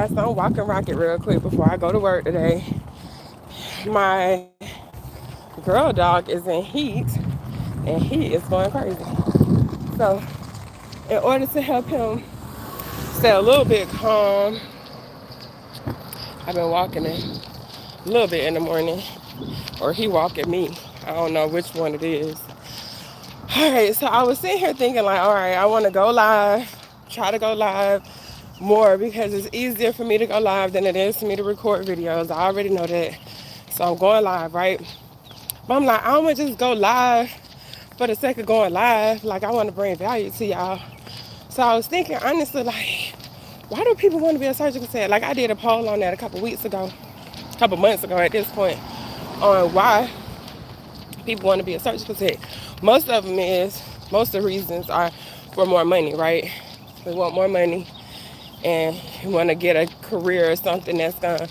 guys, so I'm walking rocket real quick before I go to work today. My girl dog is in heat and he is going crazy. So in order to help him stay a little bit calm, I've been walking him a little bit in the morning, or he walking me. I don't know which one it is. All right, so I was sitting here thinking like, all right, I want to go live, try to go live more because it's easier for me to go live than it is for me to record videos. I already know that. So I'm going live, right? But I'm like, I don't want to just go live for the sake of going live. Like, I want to bring value to y'all. So I was thinking, honestly, like, why do people want to be a surgical tech? Like, I did a poll on that a couple months ago at this point, on why people want to be a surgical tech. Most of the reasons are for more money, right? We want more money and you want to get a career or something that's going to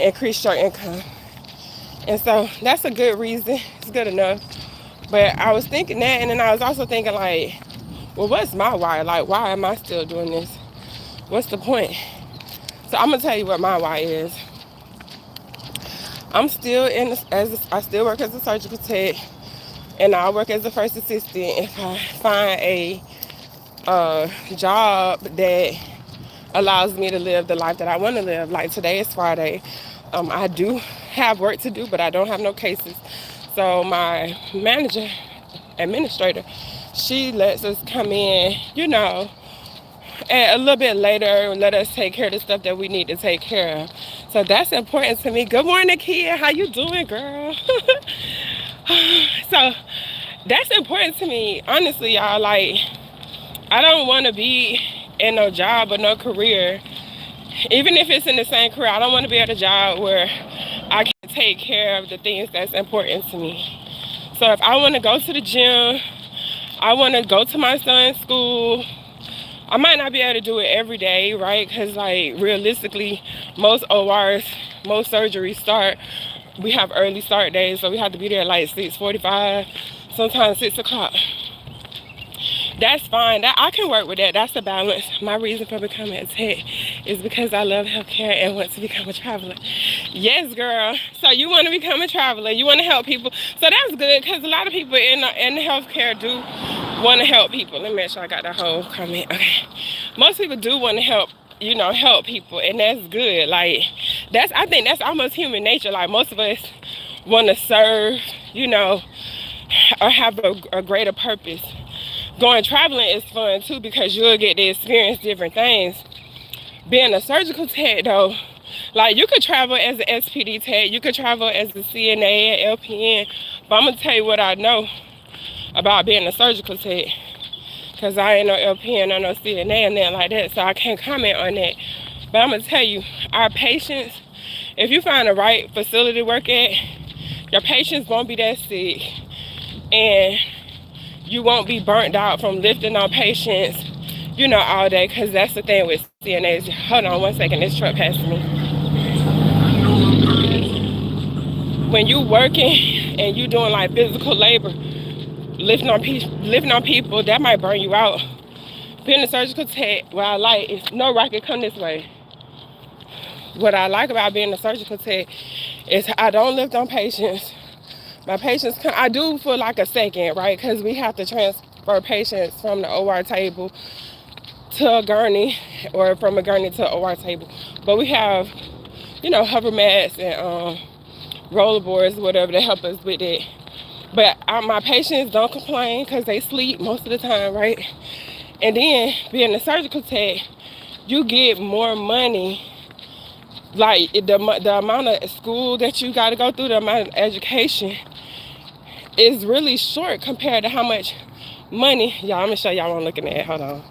increase your income. And so that's a good reason. It's good enough. But I was thinking that, and then I was also thinking like, well, what's my why? Like, why am I still doing this? What's the point? So I'm gonna tell you what my why is. I'm still I still work as a surgical tech, and I work as a first assistant. If I find a job that allows me to live the life that I want to live, like today is Friday, I do have work to do, but I don't have no cases. So my administrator, she lets us come in, and a little bit later, let us take care of the stuff that we need to take care of. So that's important to me. Good morning, Kia. How you doing, girl? So that's important to me. Honestly, y'all, like, I don't want to be in no job or no career. Even if it's in the same career, I don't want to be at a job where I can take care of the things that's important to me. So if I want to go to the gym, I want to go to my son's school, I might not be able to do it every day, right? Because, like, realistically, most ORs, most surgeries we have early start days, so we have to be there at like 6:45, sometimes 6 o'clock. That's fine. I can work with that. That's the balance. My reason for becoming a tech is because I love healthcare and want to become a traveler. Yes, girl. So you want to become a traveler. You want to help people. So that's good because a lot of people in healthcare do want to help people. Let me make sure I got the whole comment. Okay. Most people do want to help people, and that's good. Like, I think that's almost human nature. Like, most of us want to serve, or have a greater purpose. Going traveling is fun too because you'll get to experience different things. Being a surgical tech though, like, you could travel as an SPD tech, you could travel as a CNA and LPN, but I'm gonna tell you what I know about being a surgical tech, because I ain't no LPN or no CNA and nothing like that, so I can't comment on that. But I'm gonna tell you, our patients, if you find the right facility to work at, your patients won't be that sick, and you won't be burnt out from lifting on patients, all day, because that's the thing with CNAs. Hold on one second, this truck passed me. When you working and you doing like physical labor, lifting on people, that might burn you out. Being a surgical tech, what I like is, no, Rocket, come this way. What I like about being a surgical tech is I don't lift on patients. My patients come, I do for like a second, right? Because we have to transfer patients from the OR table to a gurney, or from a gurney to an OR table. But we have, hover mats and rollerboards, whatever, to help us with it. But my patients don't complain because they sleep most of the time, right? And then being a surgical tech, you get more money. Like, the amount of school that you got to go through, the amount of education is really short compared to how much money. Y'all, I'm gonna show y'all what I'm looking at. Hold on.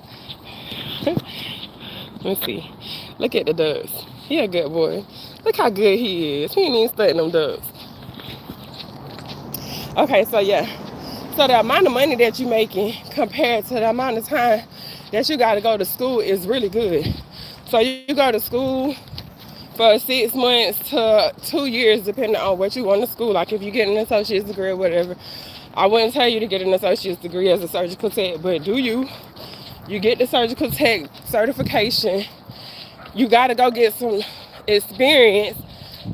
Let me see. Look at the ducks. He a good boy. Look how good he is. He ain't even studying them ducks. Okay, so yeah. So the amount of money that you're making compared to the amount of time that you got to go to school is really good. So you go to school for 6 months to 2 years, depending on what you want to school. Like, if you get an associate's degree or whatever, I wouldn't tell you to get an associate's degree as a surgical tech, but do you get the surgical tech certification, you gotta go get some experience.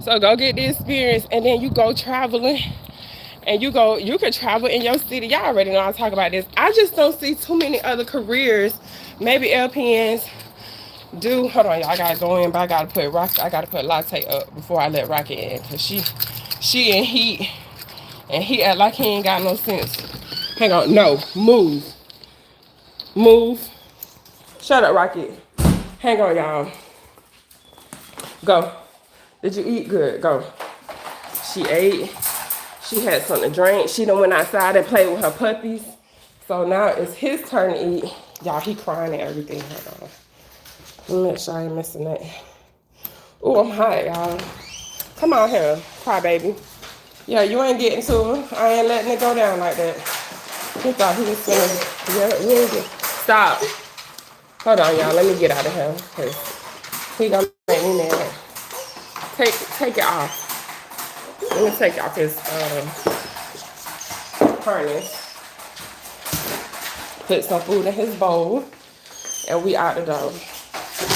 So go get the experience, and then you go traveling, and you can travel in your city. Y'all already know I talk about this. I just don't see too many other careers. Maybe LPNs do. Hold on, y'all. I gotta go in, but I gotta put Latte up before I let Rocket in, cause she in heat, and he act like he ain't got no sense. Hang on, no, move. Shut up, Rocket. Hang on, y'all. Go. Did you eat good? Go. She ate. She had something to drink. She done went outside and played with her puppies. So now it's his turn to eat. Y'all, he crying and everything. Hold on. Let me make sure I ain't missing that. Ooh, I'm hot, y'all. Come on here, cry baby. Yeah, you ain't getting to her. I ain't letting it go down like that. He thought he was finna. Yeah, where is it? Stop. Hold on, y'all. Let me get out of here. Cause he gonna make me mad. Take it off. Let me take off his harness. Put some food in his bowl. And we out the door.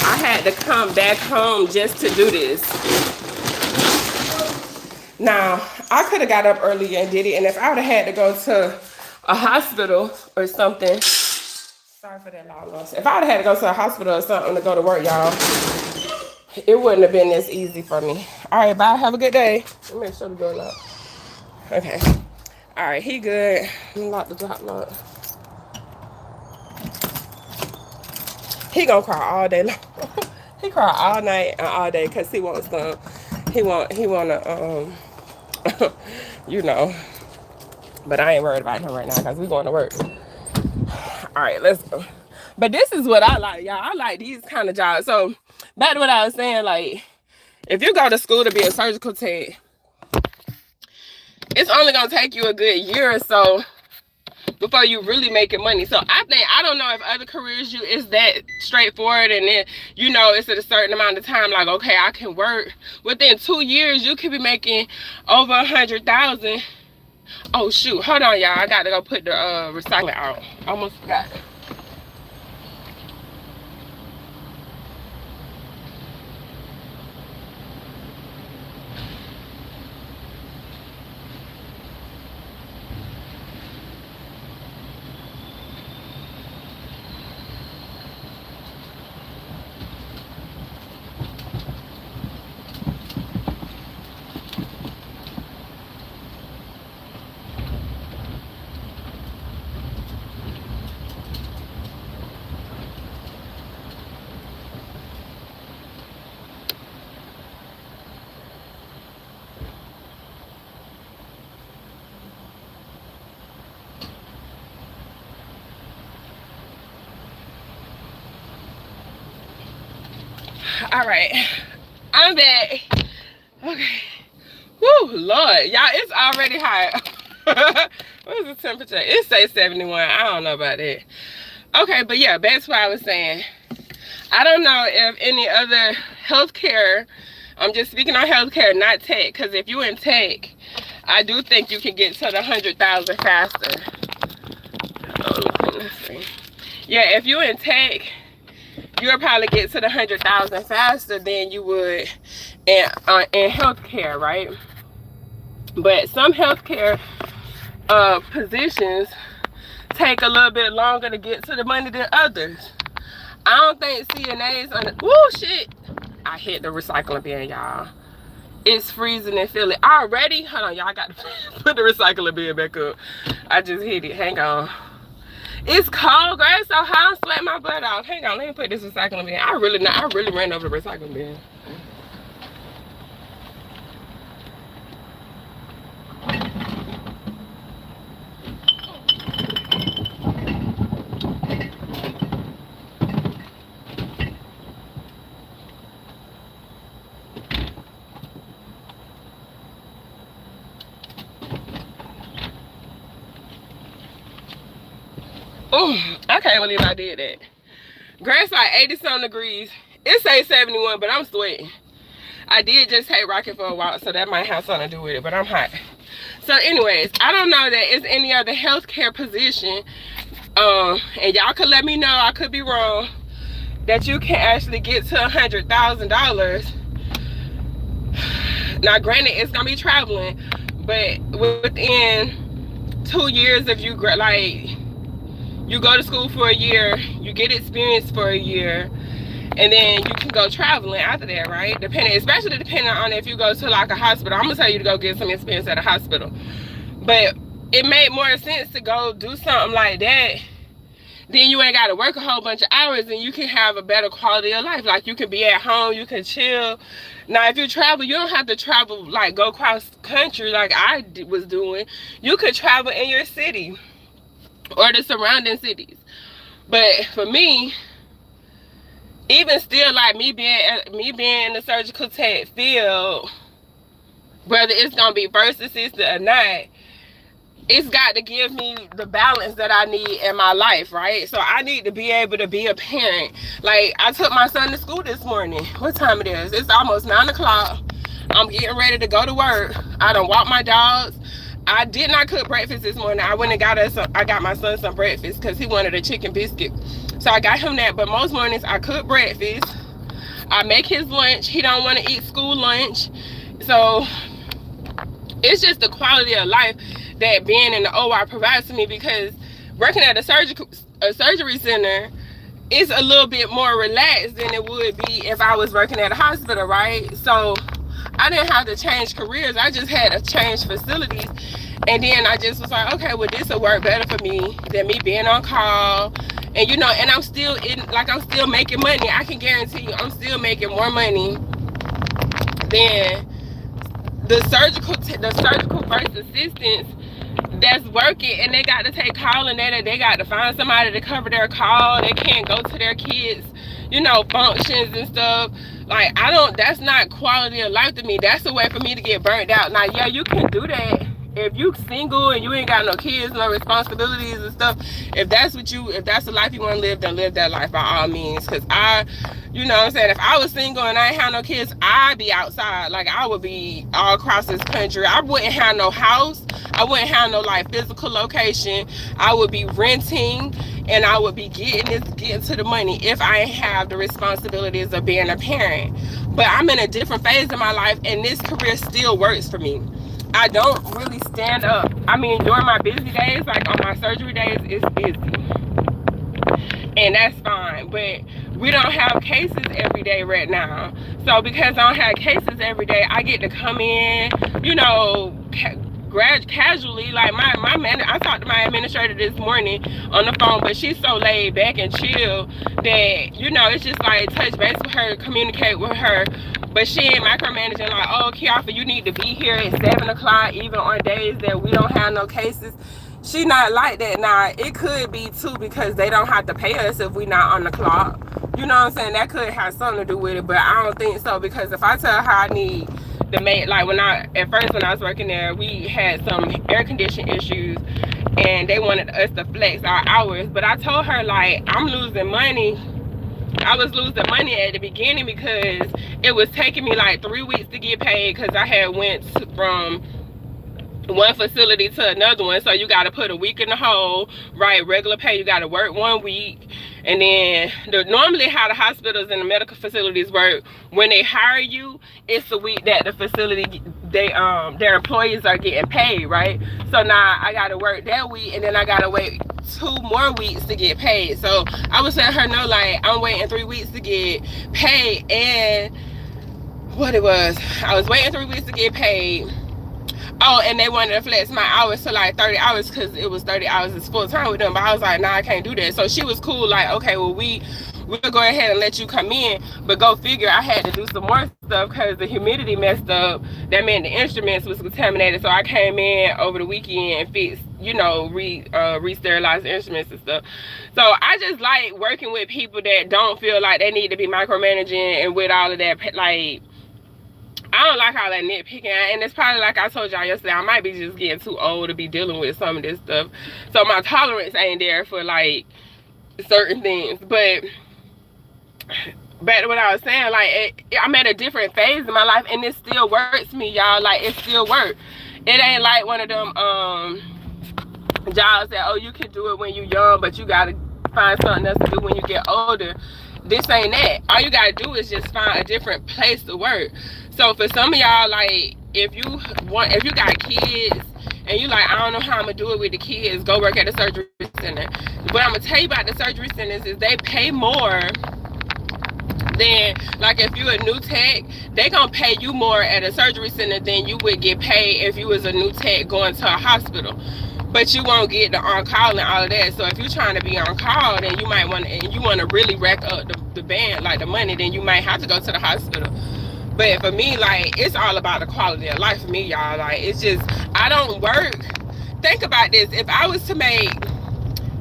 I had to come back home just to do this. Now, I could have got up earlier and did it. And if I would have had to go to a hospital or something. Sorry for that loud noise. If I would have had to go to a hospital or something to go to work, y'all, it wouldn't have been this easy for me. All right, bye. Have a good day. Let me make sure the door locked. Okay. All right, he good. Let me lock the top lock. He gonna cry all day long. He cry all night and all day because he wants some. He wanna you know. But I ain't worried about him right now because we going to work. All right, let's go. But this is what I like, y'all. I like these kind of jobs. So back to what I was saying, like, if you go to school to be a surgical tech, it's only gonna take you a good year or so before you really making money. So I don't know if other careers is that straightforward, and then it's at a certain amount of time, like, okay, I can work within 2 years, you could be making over 100,000. Oh shoot, hold on, y'all. I gotta go put the recycling out. Almost forgot. All right, I'm back. Okay. Woo, Lord, y'all, it's already hot. What is the temperature? It says 71. I don't know about that. Okay, but yeah, back to what I was saying. I don't know if any other healthcare, I'm just speaking on healthcare, not tech, because if you're in tech, I do think you can get to the 100,000 faster. Oh, let's see. Yeah, if you're in tech, you'll probably get to the 100,000 faster than you would in healthcare, right? But some healthcare positions take a little bit longer to get to the money than others. I don't think CNAs oh shit, I hit the recycling bin, y'all. It's freezing in Philly already. Hold on, y'all, I got to put the recycling bin back up. I just hit it. Hang on. It's cold, girl. It's so hot. I'm sweating my butt off. Hang on, let me put this recycling bin. I really ran over the recycling bin. Oh, I can't believe I did that. Girl, it's like 80-something degrees. It says 71, but I'm sweating. I did just take Rocket for a walk, so that might have something to do with it, but I'm hot. So anyways, I don't know that it's any other healthcare position, and y'all could let me know, I could be wrong, that you can actually get to $100,000. Now granted, it's gonna be traveling, but within 2 years, if you like, you go to school for a year, you get experience for a year, and then you can go traveling after that, right? Especially depending on if you go to like a hospital. I'm gonna tell you to go get some experience at a hospital, but it made more sense to go do something like that. Then you ain't got to work a whole bunch of hours, and you can have a better quality of life. Like, you can be at home, you can chill. Now, if you travel, you don't have to travel, like, go cross country like I was doing. You could travel in your city or the surrounding cities. But for me, even still, like, me being in the surgical tech field, whether it's gonna be first assistant or not, it's got to give me the balance that I need in my life, right? So I need to be able to be a parent. Like, I took my son to school this morning. What time it is? It's almost 9 o'clock. I'm getting ready to go to work. I done walk my dogs. I did not cook breakfast this morning. I went and got my son some breakfast because he wanted a chicken biscuit. So I got him that. But most mornings I cook breakfast. I make his lunch. He don't want to eat school lunch. So it's just the quality of life that being in the OR provides to me, because working at a surgery center is a little bit more relaxed than it would be if I was working at a hospital, right? So I didn't have to change careers. I just had to change facilities. And then I just was like, okay, well, this will work better for me than me being on call. And, you know, and I'm still making money. I can guarantee you I'm still making more money than the surgical first assistants that's working, and they got to take call, and they got to find somebody to cover their call. They can't go to their kids, you know, functions and stuff. Like, that's not quality of life to me. That's a way for me to get burnt out. Now, yeah, you can do that if you single and you ain't got no kids, no responsibilities and stuff. If that's the life you want to live, then live that life by all means. Because you know what I'm saying, if I was single and I ain't have no kids, I'd be outside. Like, I would be all across this country. I wouldn't have no house. I wouldn't have no, like, physical location. I would be renting, and I would be getting to the money if I ain't have the responsibilities of being a parent. But I'm in a different phase of my life, and this career still works for me. I don't really stand up. I mean, during my busy days, like on my surgery days, it's busy. And that's fine. But we don't have cases every day right now. So because I don't have cases every day, I get to come in, you know, casually. Like, I talked to my administrator this morning on the phone, but she's so laid back and chill that, you know, it's just like touch base with her, communicate with her. But she ain't micromanaging, like, oh, Kiafa, you need to be here at 7 o'clock, even on days that we don't have no cases. She not like that. Now, it could be, too, because they don't have to pay us if we not on the clock. You know what I'm saying? That could have something to do with it, but I don't think so, because if I tell her I need the maid, like, at first when I was working there, we had some air conditioning issues, and they wanted us to flex our hours. But I told her, like, I'm losing money. I was losing money at the beginning because it was taking me like 3 weeks to get paid, because I had went from one facility to another one. So you got to put a week in the hole, right? Regular pay, you got to work 1 week. And then normally how the hospitals and the medical facilities work, when they hire you, it's the week that the facility, their employees are getting paid, right? So now I got to work that week, and then I got to wait 2 more weeks to get paid. So I was letting her know, like, I'm waiting 3 weeks to get paid. And I was waiting 3 weeks to get paid. Oh, and they wanted to flex my hours to like 30 hours, because it was 30 hours is full time with them. But I was like, nah, I can't do that. So she was cool, like, okay, well, we'll go ahead and let you come in. But go figure, I had to do some more stuff because the humidity messed up. That meant the instruments was contaminated. So I came in over the weekend and fixed, you know, re-sterilized instruments and stuff. So I just like working with people that don't feel like they need to be micromanaging and with all of that, like, I don't like all that nitpicking. And it's probably, like I told y'all yesterday, I might be just getting too old to be dealing with some of this stuff. So my tolerance ain't there for, like, certain things. But back to what I was saying, like, I'm at a different phase in my life, and it still works me, y'all. Like, it still works. It ain't like one of them jobs that, oh, you can do it when you're young, but you gotta find something else to do when you get older. this ain't that. All you gotta do is just find a different place to work. So for some of y'all, like, if you got kids and you like, I don't know how I'm gonna do it with the kids, go work at a surgery center. What I'm gonna tell you about the surgery centers is they pay more than, like, if you're a new tech, they gonna pay you more at a surgery center than you would get paid if you was a new tech going to a hospital. But you won't get the on-call and all of that. So if you're trying to be on call, then you might want to, and you want to really rack up the band, like the money, then you might have to go to the hospital. But for me, like, it's all about the quality of life for me, y'all. Like, it's just, I don't work. Think about this. If I was to make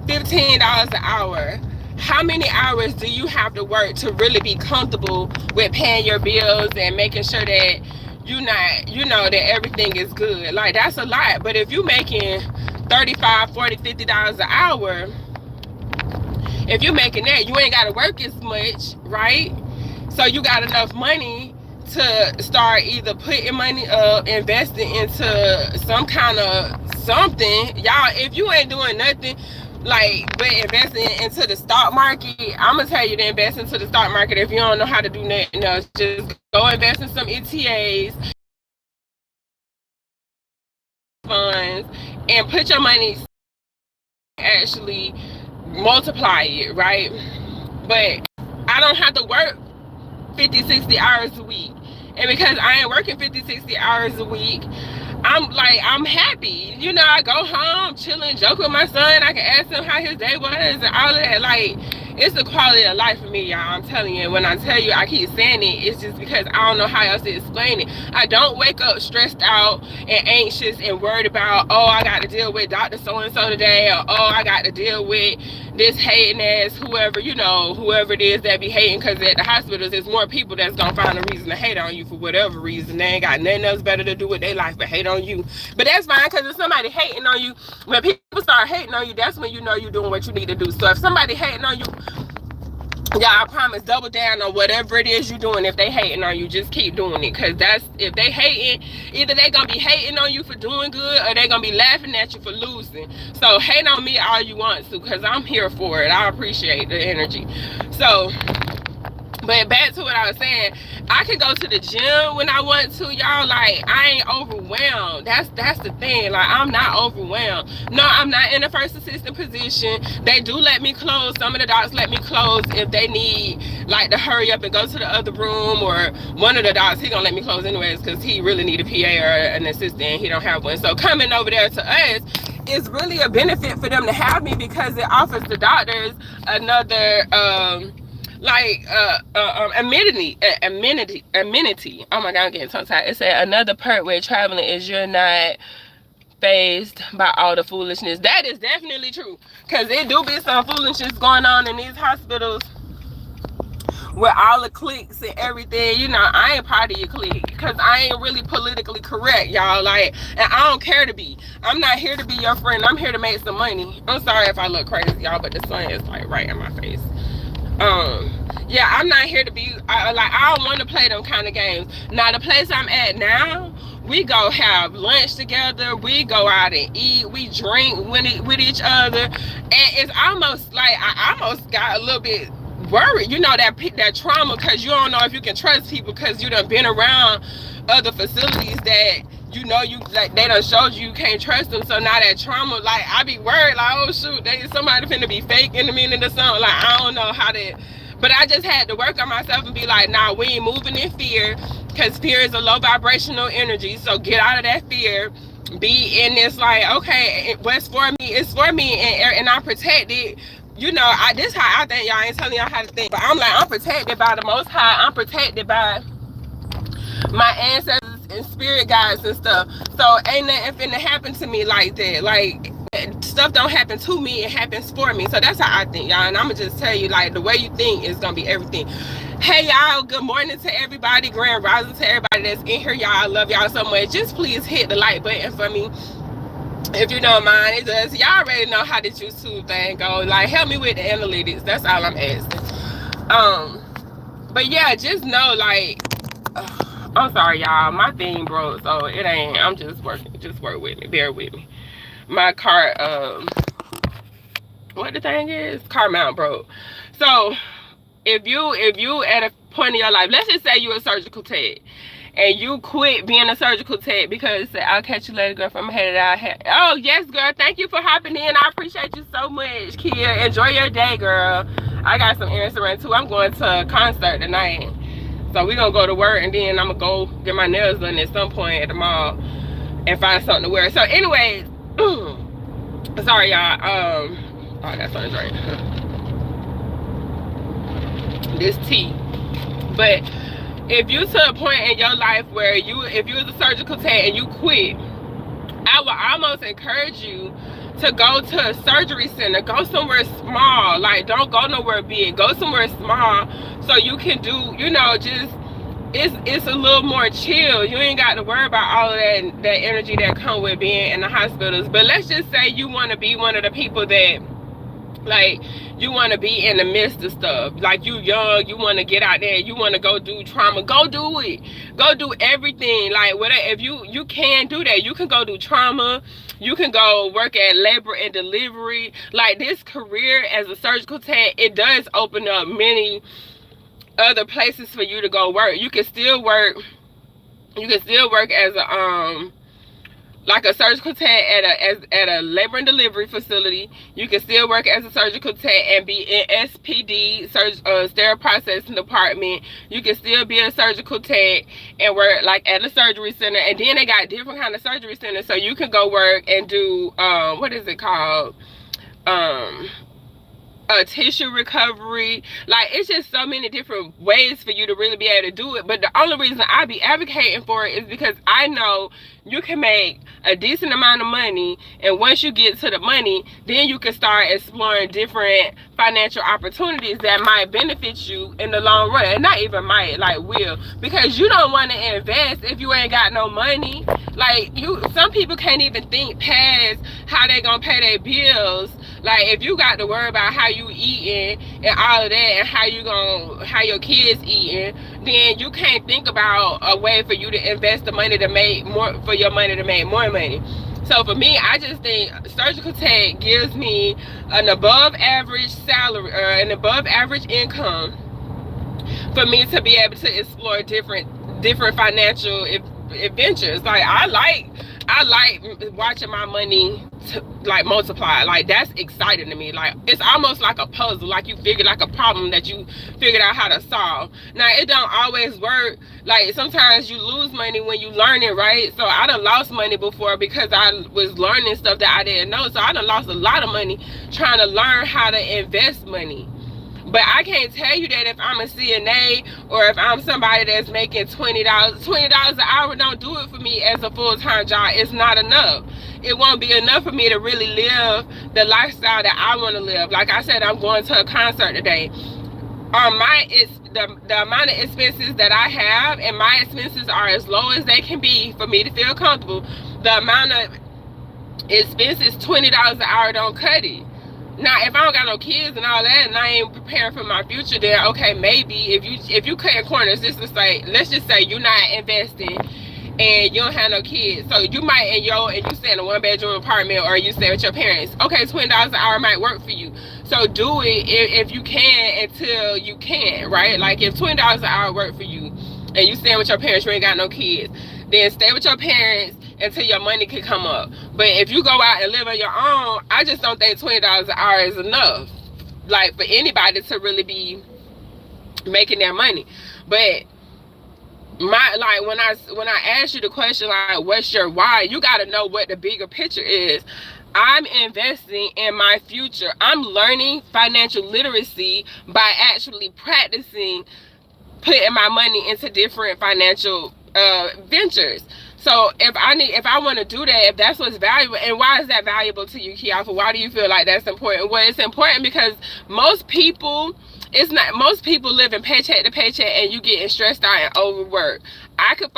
$15 an hour, how many hours do you have to work to really be comfortable with paying your bills and making sure that you're not, you know, that everything is good? Like, that's a lot. But if you're making $35, $40, $50 an hour, if you're making that, you ain't got to work as much, right? So you got enough money to start either putting money up, investing into some kind of something. Y'all, if you ain't doing nothing, like, but investing into the stock market, I'm gonna tell you to invest into the stock market. If you don't know how to do nothing else, just go invest in some ETAs, funds, and put your money, actually multiply it, right? But I don't have to work 50, 60 hours a week. And because I ain't working 50, 60 hours a week, I'm happy. You know, I go home, chilling, joke with my son. I can ask him how his day was and all of that. Like, it's the quality of life for me, y'all. I'm telling you. When I tell you I keep saying it, it's just because I don't know how else to explain it. I don't wake up stressed out and anxious and worried about, oh, I got to deal with Dr. So-and-so today, or, oh, I got to deal with this hating ass whoever, you know, whoever it is that be hating. Because at the hospitals, there's more people that's going to find a reason to hate on you for whatever reason. They ain't got nothing else better to do with their life but hate on you. But that's fine, because if somebody hating on you, when people start hating on you, that's when you know you're doing what you need to do. So if somebody hating on you, y'all, I promise, double down on whatever it is you're doing. If they hating on you, just keep doing it. Because that's, if they hating, either they going to be hating on you for doing good, or they going to be laughing at you for losing. So hate on me all you want to, because I'm here for it. I appreciate the energy. So, but back to what I was saying, I can go to the gym when I want to, y'all. Like, I ain't overwhelmed. That's the thing. Like, I'm not overwhelmed. No, I'm not in a first assistant position. They do let me close. Some of the docs let me close if they need, like, to hurry up and go to the other room. Or one of the docs, he gonna let me close anyways, because he really need a PA or an assistant. He don't have one. So coming over there to us is really a benefit for them to have me, because it offers the doctors another amenity. Oh my god, I'm getting tongue tied. It said another perk with traveling is you're not phased by all the foolishness. That is definitely true, because it do be some foolishness going on in these hospitals with all the cliques and everything. You know, I ain't part of your clique, because I ain't really politically correct, y'all. Like, and I don't care to be. I'm not here to be your friend. I'm here to make some money. I'm sorry if I look crazy, y'all, but the sun is like right in my face. Yeah, I'm not here to be, I don't want to play them kind of games. Now, the place I'm at now, we go have lunch together, we go out and eat, we drink with each other, and it's almost like, I almost got a little bit worried, you know, that trauma, because you don't know if you can trust people, because you done been around other facilities that, you know, you, like, they done showed you can't trust them. So now that trauma, like, I be worried, like, oh shoot, somebody finna be faking me into something. Like, I don't know how to, but I just had to work on myself and be like, nah, we ain't moving in fear, because fear is a low vibrational energy. So get out of that fear, be in this, like, okay, what's for me is for me, and I'm protected. You know, this how I think, y'all. I ain't telling y'all how to think, but I'm like, I'm protected by the Most High. I'm protected by my ancestors and spirit guides and stuff. So ain't nothing finna happen to me like that. Like, stuff don't happen to me, it happens for me. So that's how I think, y'all. And I'm gonna just tell you, like, the way you think is gonna be everything. Hey, y'all, good morning to everybody, grand rising to everybody that's in here, y'all. I love y'all so much. Just please hit the like button for me, if you don't mind. It does. Y'all already know how this YouTube thing go. Like, help me with the analytics. That's all I'm asking. But yeah, just know, like, I'm sorry, y'all. My thing broke, so it ain't. I'm just working. Just work with me. Bear with me. My car, what the thing is? Car mount broke. So if you at a point in your life, let's just say you're a surgical tech, and you quit being a surgical tech because I'll catch you later, girl, from headed out. Oh yes, girl, thank you for hopping in. I appreciate you so much, Kia. Enjoy your day, girl. I got some errands to run too. I'm going to a concert tonight, so we're gonna go to work, and then I'm gonna go get my nails done at some point at the mall and find something to wear. So anyways, sorry y'all. Oh, I got something to drink. This tea. But if you to a point in your life where if you was a surgical tech and you quit, I would almost encourage you to go to a surgery center. Go somewhere small. Like, don't go nowhere big. Go somewhere small so you can do, you know, just it's a little more chill. You ain't got to worry about all of that energy that come with being in the hospitals. But let's just say you want to be one of the people that, like, you want to be in the midst of stuff. Like, you young, you want to get out there, you want to go do trauma, go do it. Go do everything. Like, whatever. If you can do that, you can go do trauma, you can go work at labor and delivery. Like, this career as a surgical tech, it does open up many other places for you to go work. You can still work as a like a surgical tech at a labor and delivery facility. You can still work as a surgical tech and be in SPD, sterile processing department. You can still be a surgical tech and work like at a surgery center. And then they got different kind of surgery centers, so you can go work and do what is it called? Tissue recovery. Like, it's just so many different ways for you to really be able to do it. But the only reason I be advocating for it is because I know you can make a decent amount of money, and once you get to the money, then you can start exploring different financial opportunities that might benefit you in the long run. And not even might, like, will, because you don't want to invest if you ain't got no money. Like, some people can't even think past how they gonna pay their bills. Like, if you got to worry about how you eating and all of that, and how your kids eating, then you can't think about a way for you to invest the money to make more, for your money to make more money. So for me, I just think surgical tech gives me an above average salary, or an above average income, for me to be able to explore different financial adventures. Like, I like watching my money like multiply. Like, that's exciting to me. Like, it's almost like a puzzle. Like, you figured like a problem that you figured out how to solve. Now, it don't always work. Like, sometimes you lose money when you learn it, right? So I done lost money before because I was learning stuff that I didn't know. So I done lost a lot of money trying to learn how to invest money. But I can't tell you that if I'm a CNA or if I'm somebody that's making $20 an hour don't do it for me as a full-time job. It's not enough. It won't be enough for me to really live the lifestyle that I want to live. Like I said, I'm going to a concert today. The amount of expenses that I have, and my expenses are as low as they can be for me to feel comfortable. The amount of expenses, $20 an hour, don't cut it. Now, if I don't got no kids and all that, and I ain't preparing for my future, then okay, maybe if you cutting corners, let's just say you're not investing and you don't have no kids, so you might and you stay in a 1-bedroom apartment, or you stay with your parents. Okay, $20 an hour might work for you. So do it if you can until you can, right? Like, if $20 an hour work for you and you stay with your parents, you ain't got no kids, then stay with your parents until your money can come up. But if you go out and live on your own, I just don't think $20 an hour is enough, like, for anybody to really be making their money. But when I ask you the question, like, what's your why, you got to know what the bigger picture is. I'm investing in my future. I'm learning financial literacy by actually practicing putting my money into different financial ventures. So if I want to do that, if that's what's valuable, and why is that valuable to you, Kiafa? Why do you feel like that's important? Well, it's important because most people living paycheck to paycheck, and you getting stressed out and overworked. I could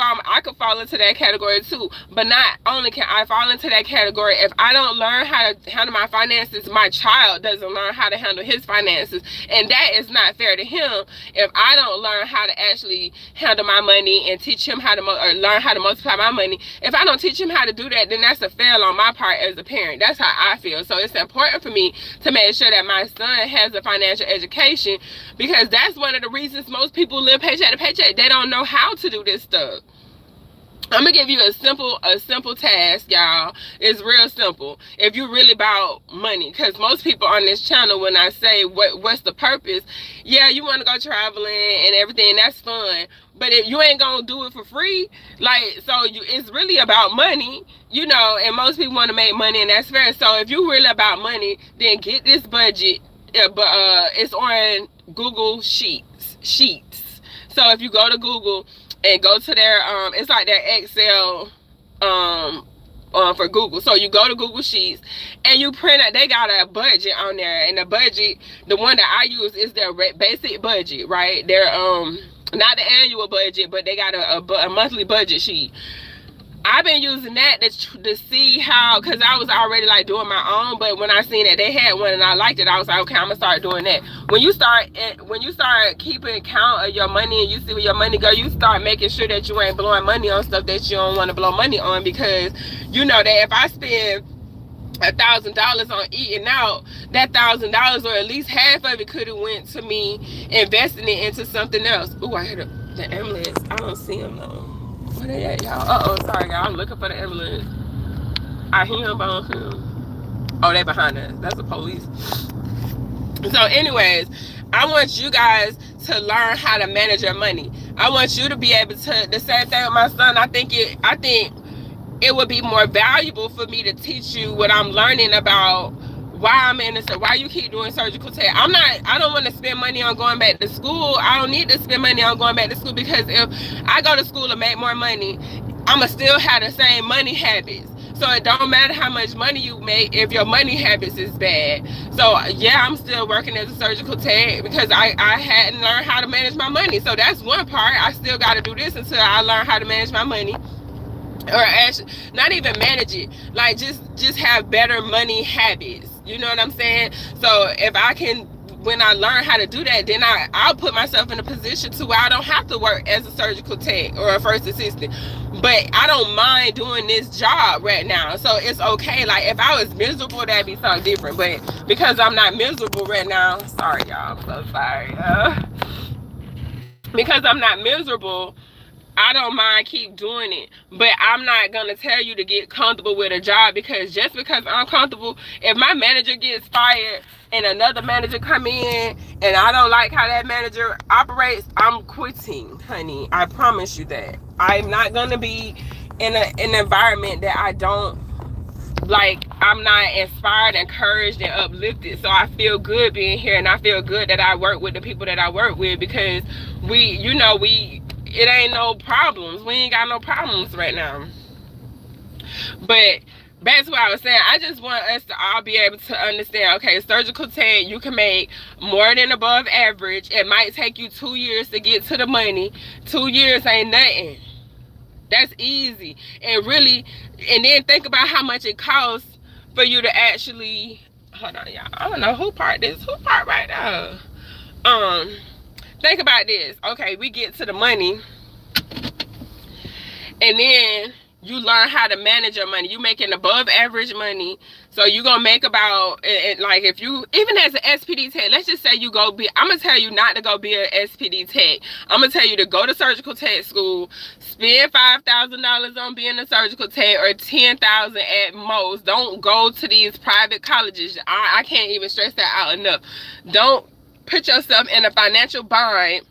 fall into that category too. But not only can I fall into that category, if I don't learn how to handle my finances, my child doesn't learn how to handle his finances, and that is not fair to him. If I don't learn how to actually handle my money and teach him how to learn how to multiply my money, if I don't teach him how to do that, then that's a fail on my part as a parent. That's how I feel. So it's important for me to make sure that my son has a financial education, because that's one of the reasons most people live paycheck to paycheck. They don't know how to do this stuff. I'm gonna give you a simple task, y'all. It's real simple if you really about money, because most people on this channel, when I say what's the purpose, yeah, you want to go traveling and everything, that's fun, but if you ain't gonna do it for free, like, so it's really about money, you know, and most people want to make money, and that's fair. So if you really about money, then get this budget, but it's on Google Sheets. So if you go to Google and go to their it's like their Excel for Google. So you go to Google Sheets and you print out, they got a budget on there, and the budget, the one that I use is their basic budget, right? Their not the annual budget, but they got a monthly budget sheet. I've been using that to see how, because I was already like doing my own, but when I seen that they had one and I liked it, I was like, okay, I'm gonna start doing that. When you start keeping count of your money and you see where your money go, you start making sure that you ain't blowing money on stuff that you don't want to blow money on, because you know that if I spend $1,000 on eating out, that $1,000 or at least half of it could have went to me investing it into something else. Ooh, I heard the ambulance. I don't see them though. Where they at, y'all? Sorry, y'all. I'm looking for the ambulance. I hear them on him. Oh, they behind us. That's the police. So anyways, I want you guys to learn how to manage your money. I want you to be able to, the same thing with my son. I think it would be more valuable for me to teach you what I'm learning about why I'm in this, why you keep doing surgical tech. I don't want to spend money on going back to school. I don't need to spend money on going back to school, because if I go to school and make more money, I'ma still have the same money habits. So it don't matter how much money you make if your money habits is bad. So yeah, I'm still working as a surgical tech because I hadn't learned how to manage my money. So that's one part. I still got to do this until I learn how to manage my money. Or actually, not even manage it, like just have better money habits. You know what I'm saying? So if I can, when I learn how to do that, then I'll put myself in a position to where I don't have to work as a surgical tech or a first assistant. But I don't mind doing this job right now, so it's okay. Like if I was miserable, that'd be something different. But because I'm not miserable right now, sorry y'all, I'm so sorry. Because I'm not miserable, I don't mind keep doing it. But I'm not gonna tell you to get comfortable with a job, because just because I'm comfortable, if my manager gets fired and another manager come in and I don't like how that manager operates, I'm quitting, honey. I promise you that. I'm not gonna be in an environment that I don't like. I'm not inspired, encouraged, and uplifted. So I feel good being here, and I feel good that I work with the people that I work with, because it ain't no problems. We ain't got no problems right now. But back to what I was saying, I just want us to all be able to understand, okay, surgical tech, you can make more than above average. It might take you 2 years to get to the money. 2 years ain't nothing. That's easy. And really, and then think about how much it costs for you to actually, hold on y'all, I don't know who part right now. Think about this. Okay, we get to the money, and then you learn how to manage your money. You making above average money, so you're gonna make about, like, if you, even as an SPD tech, let's just say you go be, I'm gonna tell you not to go be an SPD tech. I'm gonna tell you to go to surgical tech school, spend $5,000 on being a surgical tech, or $10,000 at most. Don't go to these private colleges. I can't even stress that out enough. Don't put yourself in a financial bind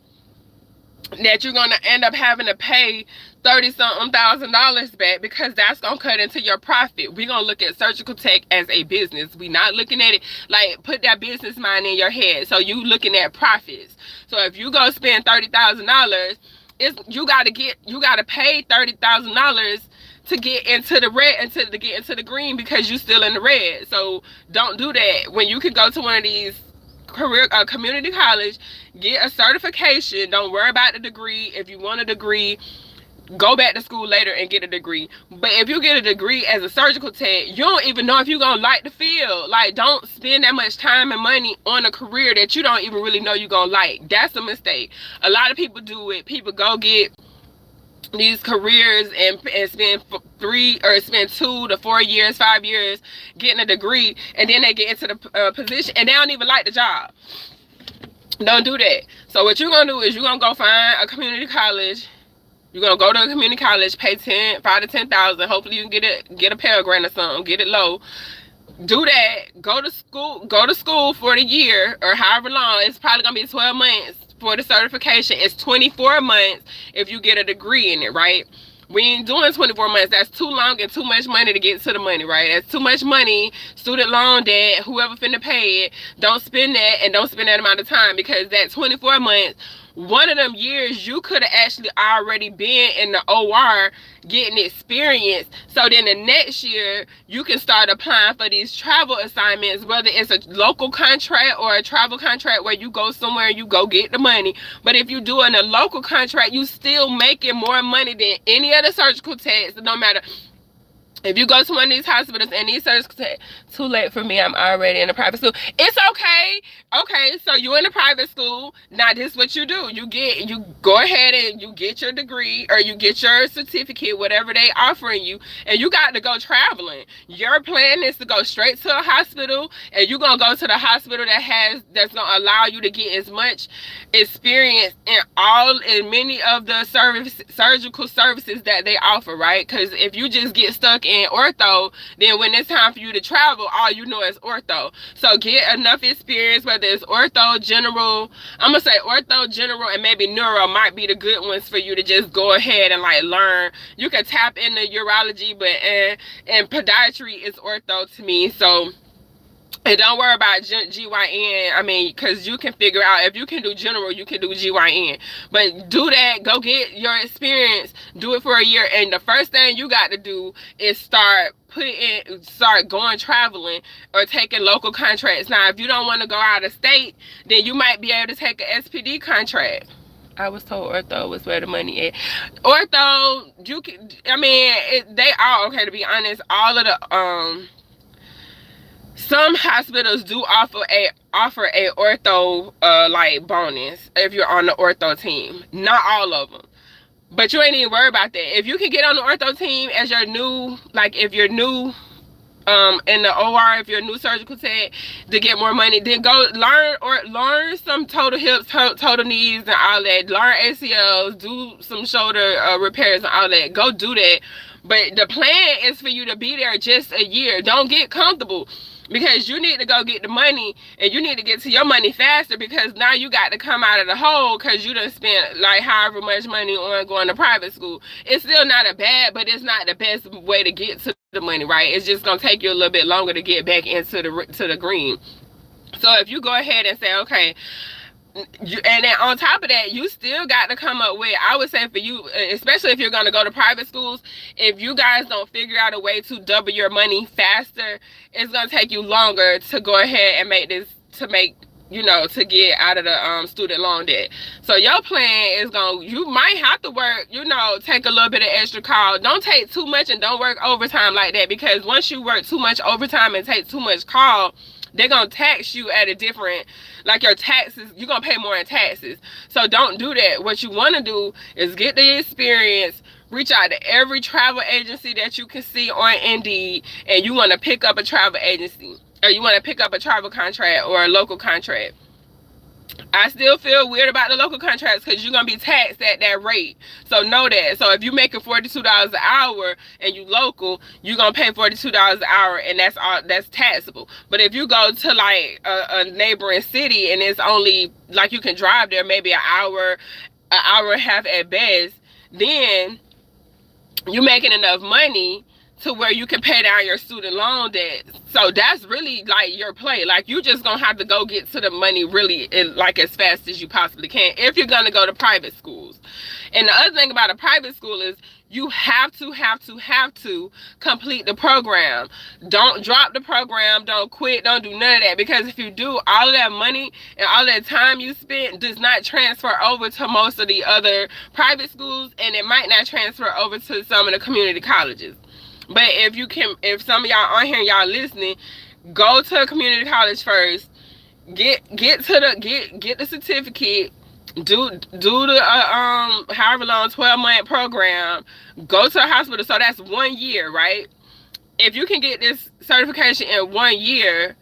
that you're gonna end up having to pay $30-something thousand back, because that's gonna cut into your profit. We're gonna look at surgical tech as a business. We not looking at it like, put that business mind in your head. So you looking at profits. So if you go spend $30,000, you gotta pay $30,000 to get into the red, to get into the green, because you still in the red. So don't do that when you can go to one of these community college, get a certification. Don't worry about the degree. If you want a degree, go back to school later and get a degree. But if you get a degree as a surgical tech, you don't even know if you're gonna like the field. Like, don't spend that much time and money on a career that you don't even really know you're gonna like. That's a mistake. A lot of people do it. People go get these careers and spend 2 to 4 years, 5 years getting a degree, and then they get into the position and they don't even like the job. Don't do that. So what you're gonna do is you're gonna go find a community college. You're gonna go to a community college, pay 5 to 10,000. Hopefully you can get a Pell Grant or something, get it low. Do that. Go to school for the year or however long. It's probably gonna be 12 months for the certification. It's 24 months if you get a degree in it, right? We ain't doing 24 months. That's too long and too much money to get to the money, right? That's too much money. Student loan debt, whoever finna pay it, don't spend that, and don't spend that amount of time, because that 24 months, one of them years you could have actually already been in the OR getting experience. So then the next year you can start applying for these travel assignments, whether it's a local contract or a travel contract where you go somewhere and you go get the money. But if you're doing a local contract, you still making more money than any other surgical techs, no matter. If you go to one of these hospitals and these surgical techs, too late for me, I'm already in a private school. It's okay. Okay, so you're in a private school. Now this is what you do. You go ahead and you get your degree or you get your certificate, whatever they offering you, and you got to go traveling. Your plan is to go straight to a hospital, and you're gonna go to the hospital that's gonna allow you to get as much experience in many of the surgical services that they offer, right? Because if you just get stuck in ortho, then when it's time for you to travel, all you know is ortho. So get enough experience, whether it's ortho, general. I'm gonna say ortho, general, and maybe neuro might be the good ones for you to just go ahead and like learn. You can tap into urology, but and podiatry is ortho to me. So, and don't worry about GYN. I mean, because you can figure out, if you can do general, you can do GYN. But do that. Go get your experience. Do it for a year. And the first thing you got to do is start going traveling or taking local contracts. Now, if you don't want to go out of state, then you might be able to take an SPD contract. I was told ortho was where the money at. Ortho, you can. I mean, they are okay, to be honest. All of the some hospitals do offer a ortho like bonus if you're on the ortho team. Not all of them, but you ain't even worry about that. If you can get on the ortho team as your new, like if you're new in the OR, if you're a new surgical tech, to get more money, then go learn some total hips, total knees, and all that. Learn ACLs, do some shoulder repairs and all that. Go do that. But the plan is for you to be there just a year. Don't get comfortable, because you need to go get the money, and you need to get to your money faster, because now you got to come out of the hole because you done spent like however much money on going to private school. It's still not a bad, but it's not the best way to get to the money, right? It's just gonna take you a little bit longer to get back into the green. So if you go ahead and say, okay, and then on top of that, you still got to come up with, I would say for you, especially if you're going to go to private schools, if you guys don't figure out a way to double your money faster, it's going to take you longer to go ahead and to get out of the student loan debt. So your plan is you might have to work, take a little bit of extra call. Don't take too much and don't work overtime like that, because once you work too much overtime and take too much call, they're going to tax you at a different, like your taxes, you're going to pay more in taxes. So don't do that. What you want to do is get the experience, reach out to every travel agency that you can see on Indeed, and you want to pick up a travel agency, or you want to pick up a travel contract or a local contract. I still feel weird about the local contracts because you're going to be taxed at that rate. So know that. So if you're making $42 an hour and you local, you're going to pay $42 an hour, and that's taxable. But if you go to like a neighboring city and it's only like you can drive there maybe an hour and a half at best, then you're making enough money to where you can pay down your student loan debt. So that's really like your play. Like you just gonna have to go get to the money really like as fast as you possibly can if you're gonna go to private schools. And the other thing about a private school is you have to complete the program. Don't drop the program, don't quit, don't do none of that, because if you do, all of that money and all that time you spent does not transfer over to most of the other private schools, and it might not transfer over to some of the community colleges. But if some of y'all on here, y'all listening, go to a community college first, get the certificate, do the however long 12-month program, go to a hospital. So that's 1 year, right? If you can get this certification in 1 year,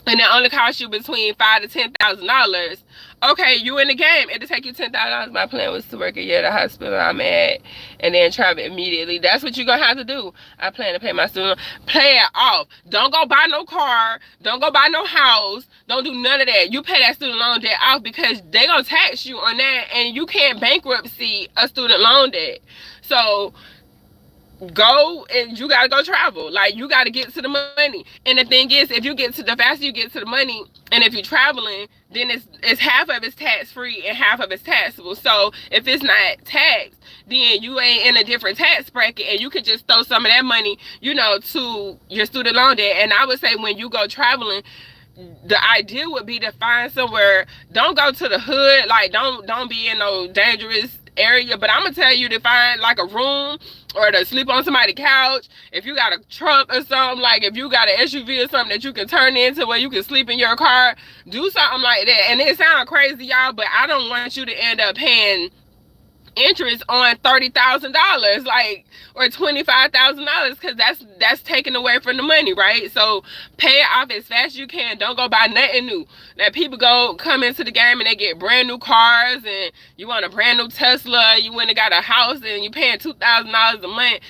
and it only costs you between $5,000 to $10,000. Okay, you in the game. It'll take you $10,000. My plan was to work a year at the hospital I'm at, and then travel immediately. That's what you're gonna have to do. I plan to pay my student loan. Pay it off. Don't go buy no car. Don't go buy no house. Don't do none of that. You pay that student loan debt off, because they gonna tax you on that, and you can't bankruptcy a student loan debt. So go, and you gotta go travel. Like, you gotta get to the money. And the thing is, if you get to the faster you get to the money, and if you're traveling, then it's half of it's tax free and half of it's taxable. So if it's not taxed, then you ain't in a different tax bracket, and you could just throw some of that money, you know, to your student loan debt. And I would say, when you go traveling, the idea would be to find somewhere. Don't go to the hood. Like, don't be in no dangerous area. But I'm gonna tell you to find like a room, or to sleep on somebody's couch. If you got a truck or something, like if you got an SUV or something that you can turn into where you can sleep in your car, do something like that. And it sounds crazy, y'all, but I don't want you to end up paying interest on $30,000, like, or $25,000, because that's taken away from the money, right? So pay it off as fast as you can. Don't go buy nothing new. That people come into the game and they get brand new cars, and you want a brand new Tesla, you went and got a house, and you paying $2,000 a month.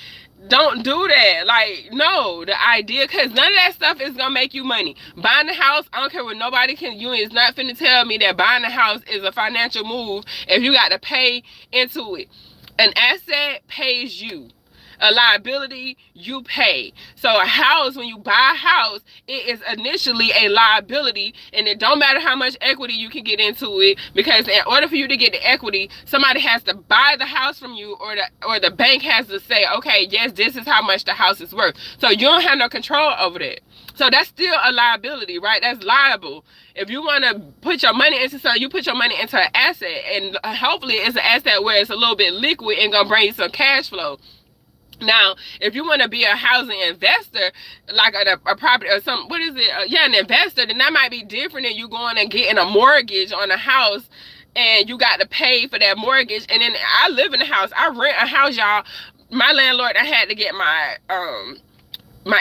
Don't do that. Like, no, the idea, because none of that stuff is gonna make you money. Buying a house, I don't care what nobody can, you is not finna tell me that buying a house is a financial move if you got to pay into it. An asset pays you. A liability, you pay. So a house, when you buy a house, it is initially a liability, and it don't matter how much equity you can get into it, because in order for you to get the equity, somebody has to buy the house from you, or the bank has to say, okay, yes, this is how much the house is worth. So you don't have no control over that. So that's still a liability, right? That's liable. If you want to put your money into something, you put your money into an asset, and hopefully it's an asset where it's a little bit liquid and gonna bring you some cash flow. Now, if you want to be a housing investor, like a property or some, what is it? An investor, then that might be different than you going and getting a mortgage on a house, and you got to pay for that mortgage. And then I live in a house. I rent a house, y'all. My landlord, I had to get my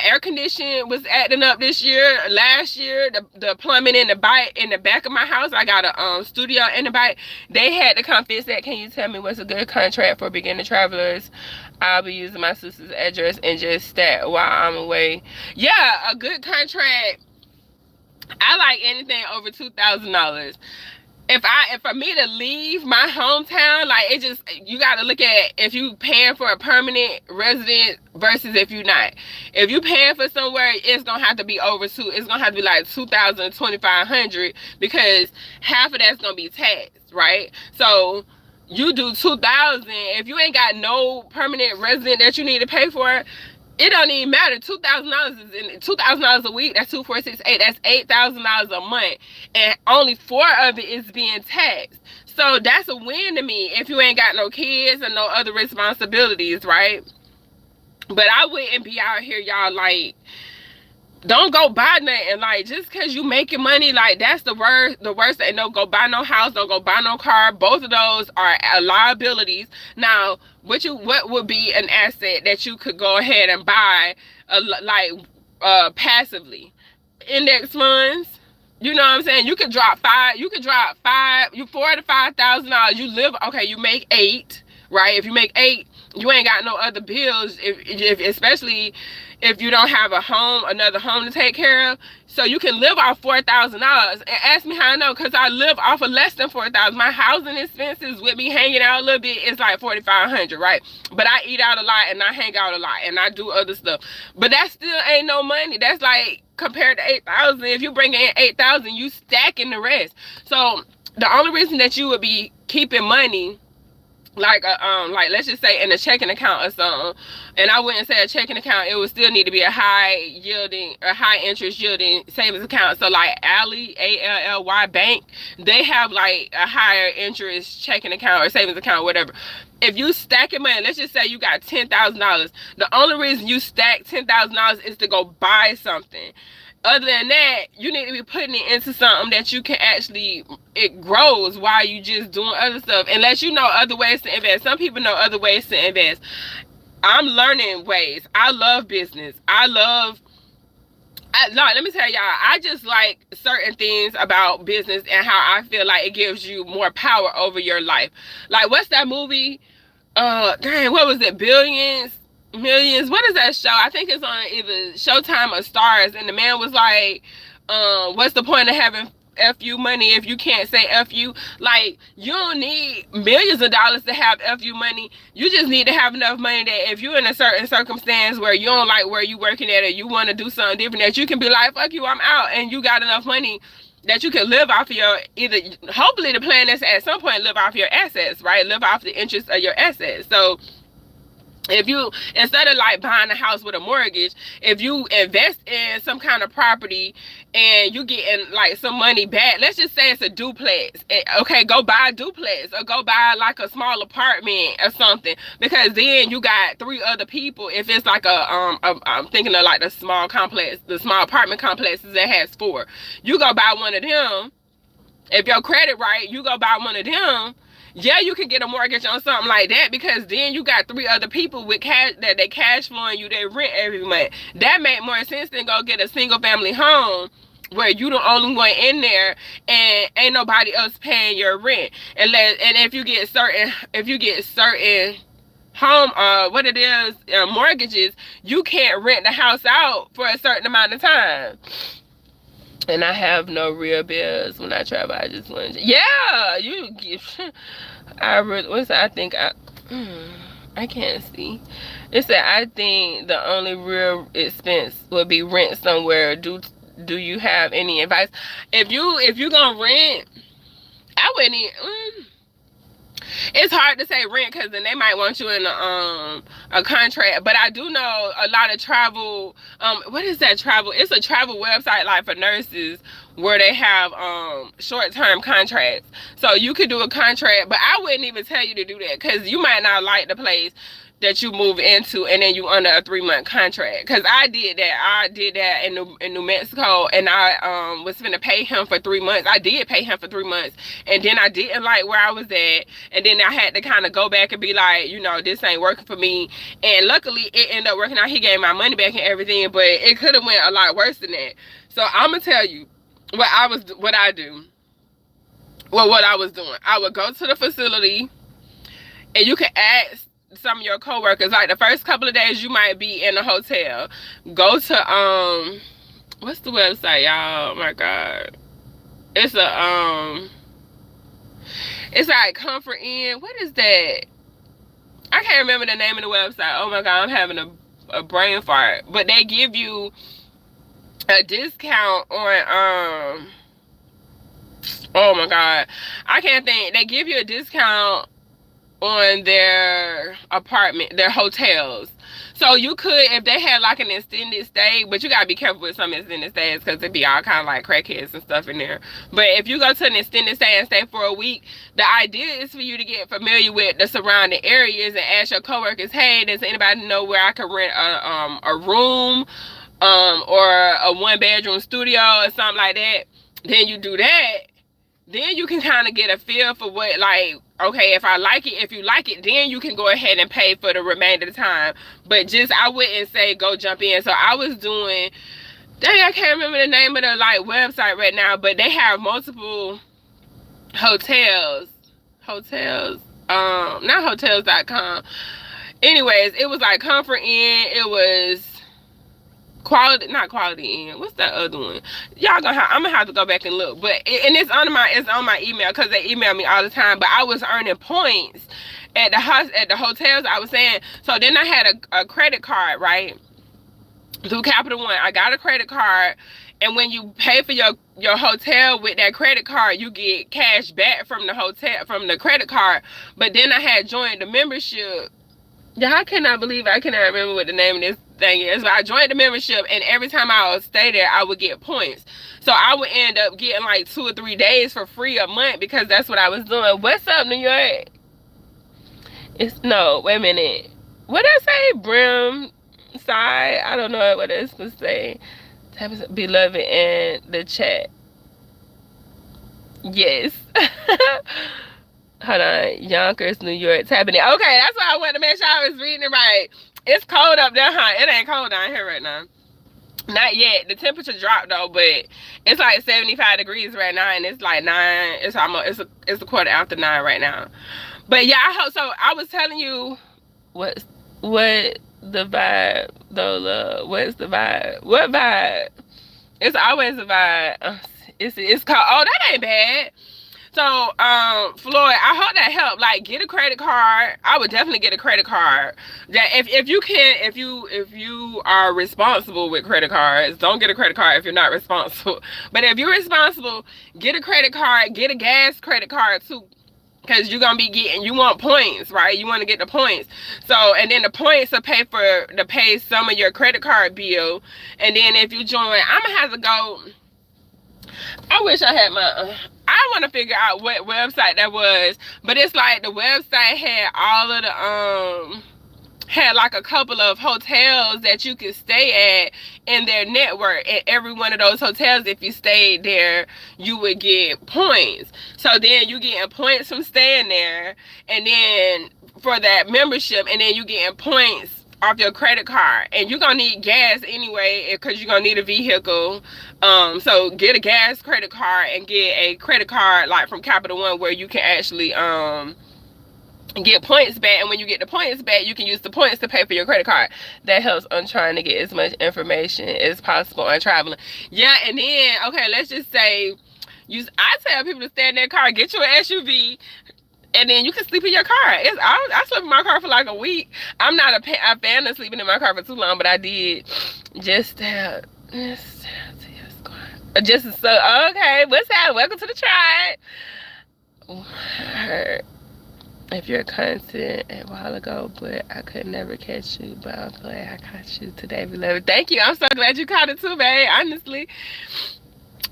air conditioning was acting up this year. Last year, the plumbing in the back of my house, I got a studio in the back. They had to come fix that. Can you tell me what's a good contract for beginner travelers? I'll be using my sister's address and just stat while I'm away. Yeah, a good contract. I like anything over $2,000. If for me to leave my hometown, like, it just, you got to look at if you paying for a permanent resident versus if you're not. If you paying for somewhere, it's gonna have to be it's gonna have to be like $2,000 to $2,500, because half of that's gonna be taxed, right? So you do $2,000. If you ain't got no permanent resident that you need to pay for, it don't even matter. $2,000 is $2,000 a week. That's 2, 4, 6, 8. That's $8,000 a month, and only 4 of it is being taxed. So that's a win to me. If you ain't got no kids and no other responsibilities, right? But I wouldn't be out here, y'all, like, don't go buy nothing. Like, just because you making money, like, that's the worst thing. Don't go buy no house, don't go buy no car. Both of those are liabilities. Now, what would be an asset that you could go ahead and buy, passively? Index funds. You know what I'm saying? You could drop $4,000 to $5,000. You live, okay, you make 8, right? If you make 8, you ain't got no other bills, if especially if you don't have another home to take care of. So you can live off $4,000. And ask me how I know, because I live off of less than $4,000. My housing expenses with me hanging out a little bit is like $4,500, right? But I eat out a lot, and I hang out a lot, and I do other stuff. But that still ain't no money. That's like, compared to $8,000, if you bring in $8,000, you stacking the rest. So the only reason that you would be keeping money, like let's just say in a checking account or something, and I wouldn't say a checking account, it would still need to be a high interest yielding savings account. So like Ally, ALLY Bank, they have like a higher interest checking account or savings account, whatever. If you stacking money, let's just say you got $10,000. The only reason you stack $10,000 is to go buy something. Other than that, you need to be putting it into something that you can actually, it grows while you just doing other stuff. Unless you know other ways to invest. Some people know other ways to invest. I'm learning ways. I love business. I Let me tell y'all, I just like certain things about business and how I feel like it gives you more power over your life. Like, what's that movie? Dang, what was it? Billions, Millions. What is that show? I think it's on either Showtime or Stars. And the man was like, what's the point of having FU money if you can't say FU? Like, you don't need millions of dollars to have FU money. You just need to have enough money that if you're in a certain circumstance where you don't like where you working at, or you want to do something different, that you can be like, fuck you, I'm out, and you got enough money that you can live off of your, either, hopefully the plan is at some point live off your assets, right? Live off the interest of your assets. So if you, instead of like buying a house with a mortgage, if you invest in some kind of property and you getting like some money back, let's just say it's a duplex, okay, go buy a duplex, or go buy like a small apartment or something, because then you got 3 other people. If it's like I'm thinking of like the small complex, the small apartment complexes that has 4, you go buy one of them. If your credit right, you go buy one of them. Yeah, you can get a mortgage on something like that, because then you got 3 other people with cash that they cash flowing you, they rent every month. That make more sense than go get a single family home where you the only one in there and ain't nobody else paying your rent. And if you get certain home mortgages, you can't rent the house out for a certain amount of time. And I have no real bills when I travel. I just want to, yeah, you get, I can't see. It said, I think the only real expense would be rent somewhere. Do you have any advice? If you gonna rent, I wouldn't even, it's hard to say rent, because then they might want you in a contract. But I do know a lot of travel, what is that travel? It's a travel website like for nurses where they have short-term contracts. So you could do a contract, but I wouldn't even tell you to do that, because you might not like the place that you move into, and then you under a 3-month contract. Because I did that in New Mexico, and I was finna pay him for 3 months. I did pay him for 3 months, and then I didn't like where I was at, and then I had to kind of go back and be like, you know, this ain't working for me. And luckily it ended up working out. He gave my money back and everything, but it could have went a lot worse than that. So I'm gonna tell you what I was doing. I would go to the facility, and you can ask some of your coworkers, like the first couple of days you might be in a hotel, go to what's the website, y'all? Oh my god, it's like Comfort Inn. What is that? I can't remember the name of the website. Oh my god, I'm having a brain fart. But they give you a discount on oh my god, I can't think. They give you a discount on their hotels. So you could, if they had like an extended stay, but you gotta be careful with some extended stays, because it be all kind of like crackheads and stuff in there. But if you go to an extended stay and stay for a week, the idea is for you to get familiar with the surrounding areas and ask your coworkers, hey, does anybody know where I can rent a room or a 1-bedroom studio or something like that? Then you do that. Then you can kind of get a feel for what, like, okay, if you like it, then you can go ahead and pay for the remainder of the time. But just, I wouldn't say go jump in. So I was doing, dang, I can't remember the name of the like website right now, but they have multiple hotels, not hotels.com. Anyways, it was like Comfort Inn, it was not Quality Inn. What's that other one? Y'all I'm gonna have to go back and look. But and it's on my email, because they email me all the time. But I was earning points at the hotels I was saying. So then I had a credit card, right? Through Capital One. I got a credit card, and when you pay for your hotel with that credit card, you get cash back from the credit card. But then I had joined the membership. Yeah, I cannot remember what the name of this thing is, but I joined the membership, and every time I would stay there, I would get points. So I would end up getting like 2 or 3 days for free a month, because that's what I was doing. What's up, New York? Wait a minute. What did I say? Brim side? I don't know what it's supposed to say. Beloved in the chat. Yes. Hold on, Yonkers, New York, tapping it. Okay, that's why I wanted to make sure I was reading it right. It's cold up there, huh? It ain't cold down here right now. Not yet. The temperature dropped though, but it's like 75 degrees right now, and it's like 9. It's almost it's a quarter after 9 right now. But yeah, I hope so. I was telling you what the vibe though, love. What's the vibe? What vibe? It's always a vibe. It's called. Oh, that ain't bad. So, Floyd, I hope that helped. Like, get a credit card. I would definitely get a credit card. That if you can, if you are responsible with credit cards, don't get a credit card if you're not responsible. But if you're responsible, get a credit card. Get a gas credit card too. Because you're gonna be getting, you want points, right? You want to get the points. So, and then the points will pay some of your credit card bill. And then if you join, I'm gonna have to go. I wish I had my. I want to figure out what website that was, but it's like the website had all of the had like a couple of hotels that you could stay at in their network. At every one of those hotels, if you stayed there, you would get points. So then you getting points from staying there, and then for that membership, and then you getting points off your credit card. And you're gonna need gas anyway, because you're gonna need a vehicle. So get a gas credit card and get a credit card like from Capital One, where you can actually get points back, and when you get the points back, you can use the points to pay for your credit card. That helps on trying to get as much information as possible on traveling. Yeah, and then okay, let's just say I tell people to stay in their car, get you an SUV, and then you can sleep in your car. I slept in my car for like a week. I'm not a fan of sleeping in my car for too long, but I did just so okay. What's that? Welcome to the tribe. If you're content a while ago, but I could never catch you, but I'm glad I caught you today, beloved. Thank you. I'm so glad you caught it too, babe. Honestly.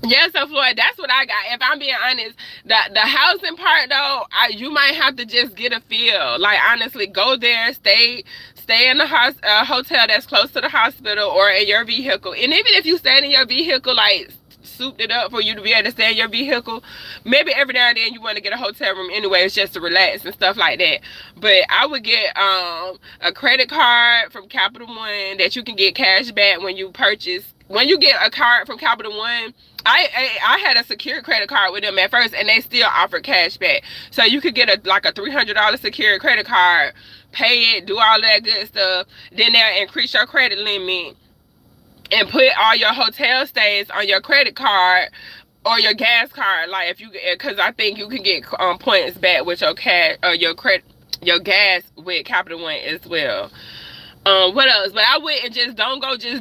Yeah, so Floyd, that's what I got. If I'm being honest, the housing part though, you might have to just get a feel. Like honestly, go there, stay in the hotel that's close to the hospital or in your vehicle. And even if you stay in your vehicle, like souped it up for you to be able to stay in your vehicle, maybe every now and then you want to get a hotel room anyways, just to relax and stuff like that. But I would get a credit card from Capital One that you can get cash back when you purchase. When you get a card from Capital One, I had a secure credit card with them at first, and they still offer cash back. So you could get a $300 secure credit card, pay it, do all that good stuff. Then they'll increase your credit limit and put all your hotel stays on your credit card or your gas card. Like if you, because I think you can get points back with your cash or your gas with Capital One as well. What else? But I wouldn't just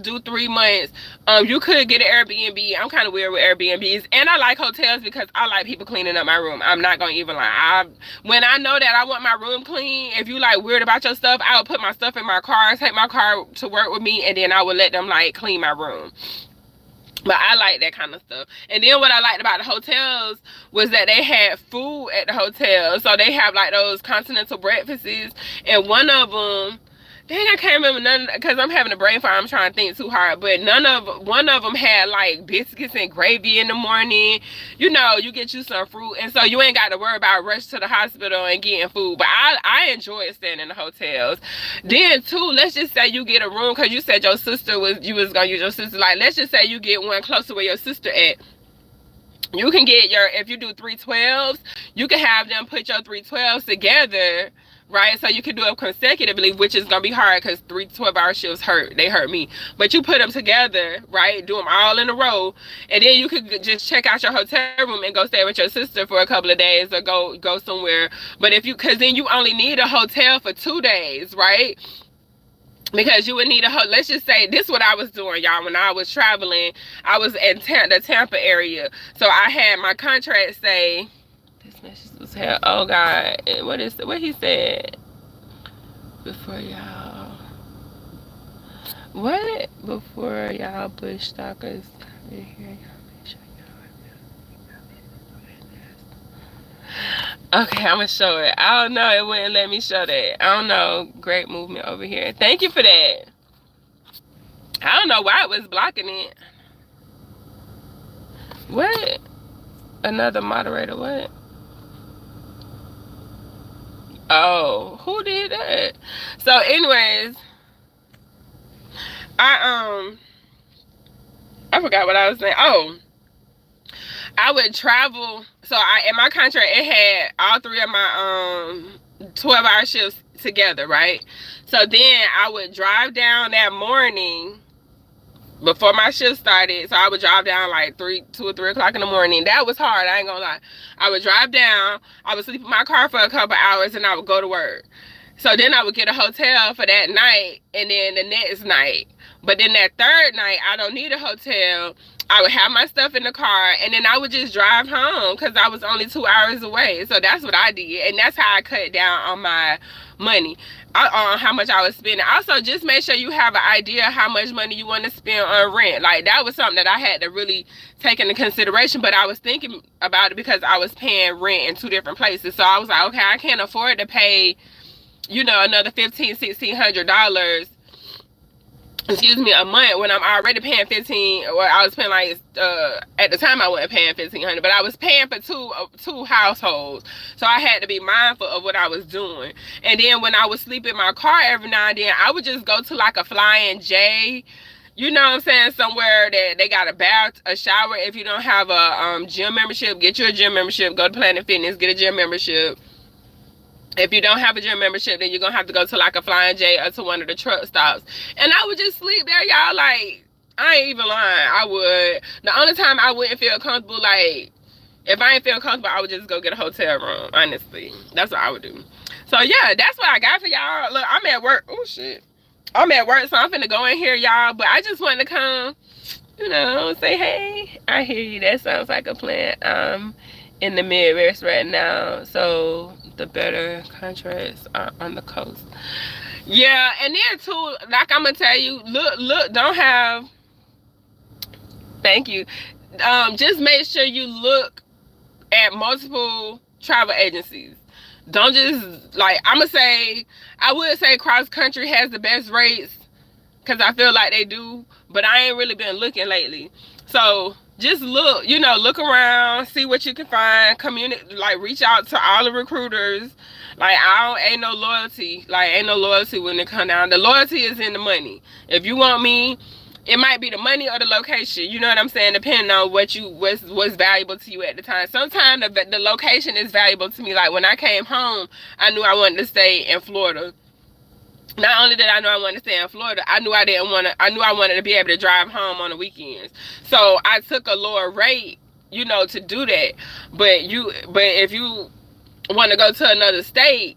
do 3 months. You could get an Airbnb. I'm kind of weird with Airbnbs, and I like hotels because I like people cleaning up my room. I'm not gonna even lie. When I know that I want my room clean, if you like weird about your stuff, I would put my stuff in my car, take my car to work with me, and then I would let them like clean my room. But I like that kind of stuff. And then what I liked about the hotels was that they had food at the hotel. So they have like those continental breakfasts, and one of them, dang, I can't remember none, because I'm having a brain fire. I'm trying to think too hard. But one of them had like biscuits and gravy in the morning. You know, you get you some fruit. And so you ain't got to worry about rush to the hospital and getting food. But I enjoyed staying in the hotels. Then too, let's just say you get a room, because you said you was going to use your sister. Like, let's just say you get one close to where your sister at. You can get if you do 312s, you can have them put your 312s together, right? So you can do it consecutively, which is gonna be hard because 3 12-hour shifts they hurt me. But you put them together, right? Do them all in a row, and then you could just check out your hotel room and go stay with your sister for a couple of days, or go somewhere. But because then you only need a hotel for 2 days, right? Because you would need let's just say, this is what I was doing, y'all. When I was traveling, I was in the Tampa area. So I had my contract say, this message was here. Oh God, what he said? Before y'all bush stalkers come in here, okay, I'm gonna show it. I don't know, it wouldn't let me show that. I don't know. Great movement over here. Thank you for that. I don't know why it was blocking it. What? Another moderator, what? Oh, who did that? So anyways, I forgot what I was saying. Oh, I would travel. So in my contract, it had all three of my 12-hour shifts together, right? So then I would drive down that morning before my shift started. So I would drive down like 2 or 3 o'clock in the morning. That was hard, I ain't gonna lie. I would drive down, I would sleep in my car for a couple hours, and I would go to work. So then I would get a hotel for that night, and then the next night. But then that third night, I don't need a hotel. I would have my stuff in the car, and then I would just drive home because I was only 2 hours away. So that's what I did, and that's how I cut down on my money, on how much I was spending. Also, just make sure you have an idea how much money you want to spend on rent. Like, that was something that I had to really take into consideration, but I was thinking about it because I was paying rent in 2 different places. So I was like, okay, I can't afford to pay, you know, another $1,500-$1,600, excuse me, a month when I'm already paying 15, or I was paying like at the time I wasn't paying 1,500, but I was paying for two households. So I had to be mindful of what I was doing. And then when I would sleep in my car every now and then, I would just go to like a Flying J, you know what I'm saying, somewhere that they got a bath, a shower. If you don't have a gym membership, get you a gym membership. Go to Planet Fitness, get a gym membership. If you don't have a gym membership, then you're going to have to go to like a Flying J or to one of the truck stops. And I would just sleep there, y'all. Like, I ain't even lying. I would. The only time I wouldn't feel comfortable, like, if I ain't feel comfortable, I would just go get a hotel room, honestly. That's what I would do. So, yeah, that's what I got for y'all. Look, I'm at work. Oh, shit. I'm at work, so I'm finna go in here, y'all. But I just wanted to come, you know, say, hey, I hear you. That sounds like a plan. In the Midwest right now, so the better contracts are on the coast. Yeah, and then too, like I'm gonna tell you, look, don't have, thank you, just make sure you look at multiple travel agencies. Don't just, like, I would say cross country has the best rates, because I feel like they do, but I ain't really been looking lately. So just look, you know, look around, see what you can find, like, reach out to all the recruiters. Like, ain't no loyalty. Like, ain't no loyalty when it come down. The loyalty is in the money. If you want me, it might be the money or the location. You know what I'm saying? Depending on what's valuable to you at the time. Sometimes the location is valuable to me. Like, when I came home, I knew I wanted to stay in Florida. Not only did I know I wanted to stay in Florida, I knew I wanted to be able to drive home on the weekends. So I took a lower rate, you know, to do that. But if you want to go to another state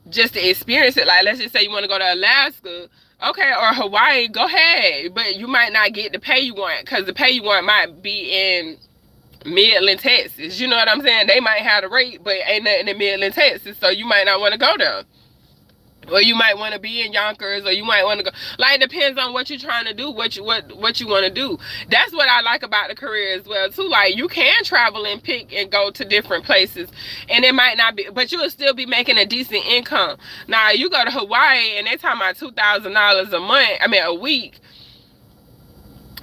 just to experience it, like, let's just say you want to go to Alaska, okay, or Hawaii, go ahead. But you might not get the pay you want, because the pay you want might be in Midland, Texas. You know what I'm saying? They might have the rate, but ain't nothing in Midland, Texas, so you might not want to go there. Or you might want to be in Yonkers, or you might want to go, like, it depends on what you're trying to do, what you want to do. That's what I like about the career as well too. Like, you can travel and pick and go to different places, and it might not be, but you'll still be making a decent income. Now, you go to Hawaii and they're talking about $2,000 a month, I mean a week.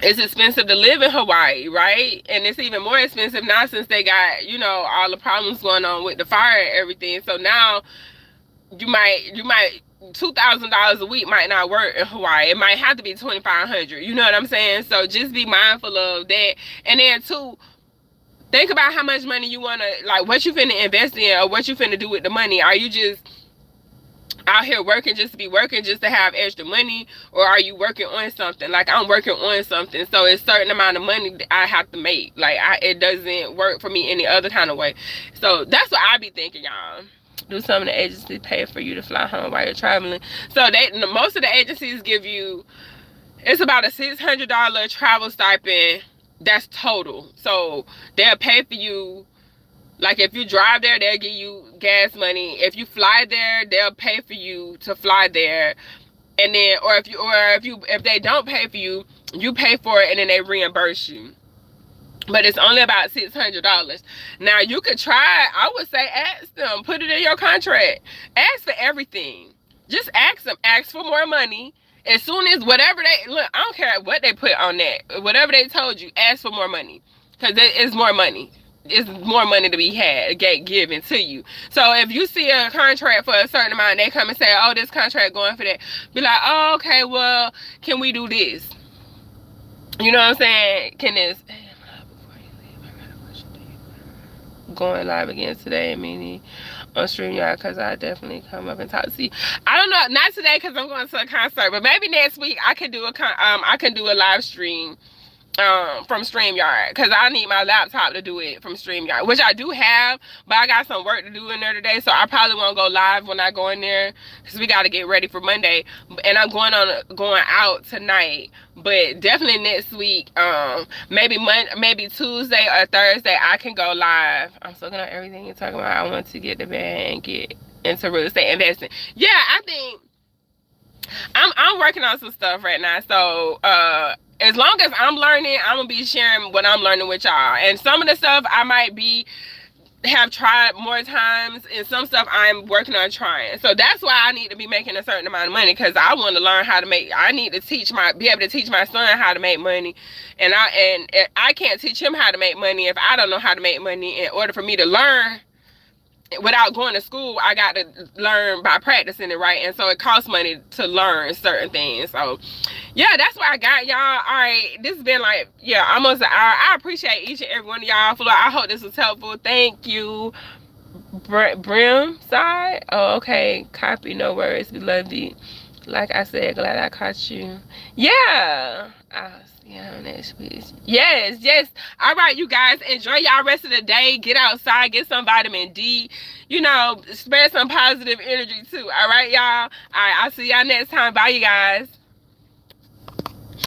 It's expensive to live in Hawaii, right? And it's even more expensive now since they got, you know, all the problems going on with the fire and everything. So now you might $2,000 a week might not work in Hawaii. It might have to be $2,500. You know what I'm saying? So just be mindful of that. And then too, think about how much money you want to, like, what you finna invest in, or what you finna do with the money. Are you just out here working just to be working, just to have extra money, or are you working on something? Like, I'm working on something, so it's a certain amount of money that I have to make. Like, it doesn't work for me any other kind of way. So that's what I be thinking, y'all. Do some of the agencies pay for you to fly home while you're traveling? So most of the agencies give you, it's about a $600 travel stipend. That's total. So they'll pay for you. Like, if you drive there, they'll give you gas money. If you fly there, they'll pay for you to fly there. And then, if they don't pay for you, you pay for it and then they reimburse you. But it's only about $600. Now, you could try, I would say, ask them, put it in your contract. Ask for everything. Just ask them, ask for more money. As soon as whatever look, I don't care what they put on that. Whatever they told you, ask for more money. Because it's more money. It's more money to be given to you. So if you see a contract for a certain amount, they come and say, oh, this contract going for that. Be like, oh, okay, well, can we do this? You know what I'm saying? Kenneth, going live again today, meaning on StreamYard, because I definitely come up and talk to you. I don't know, not today because I'm going to a concert, but maybe next week I can do a live stream from StreamYard, because I need my laptop to do it from StreamYard, which I do have, but I got some work to do in there today, so I probably won't go live when I go in there, because we got to get ready for Monday, and I'm going out tonight, but definitely next week, maybe Tuesday or Thursday, I can go live. I'm still looking at everything you're talking about. I want to get the bag and get into real estate investing. Yeah, I think I'm working on some stuff right now, so as long as I'm learning, I'm gonna be sharing what I'm learning with y'all. And some of the stuff I might have tried more times, and some stuff I'm working on trying. So that's why I need to be making a certain amount of money, because I want to learn how to make. I need to be able to teach my son how to make money, and I can't teach him how to make money if I don't know how to make money. In order for me to learn without going to school, I got to learn by practicing it, right? And so it costs money to learn certain things. So yeah, that's what I got, y'all. All right, this has been like, yeah, almost an hour. I appreciate each and every one of y'all. I hope this was helpful. Thank you. Brim side. Oh, okay. Copy, no worries. We love you. Like I said, glad I caught you. Yeah. Yeah, next week. Yes. All right, you guys, enjoy y'all rest of the day. Get outside, get some vitamin D. You know, spread some positive energy too. All right, y'all. All right, I'll see y'all next time. Bye, you guys.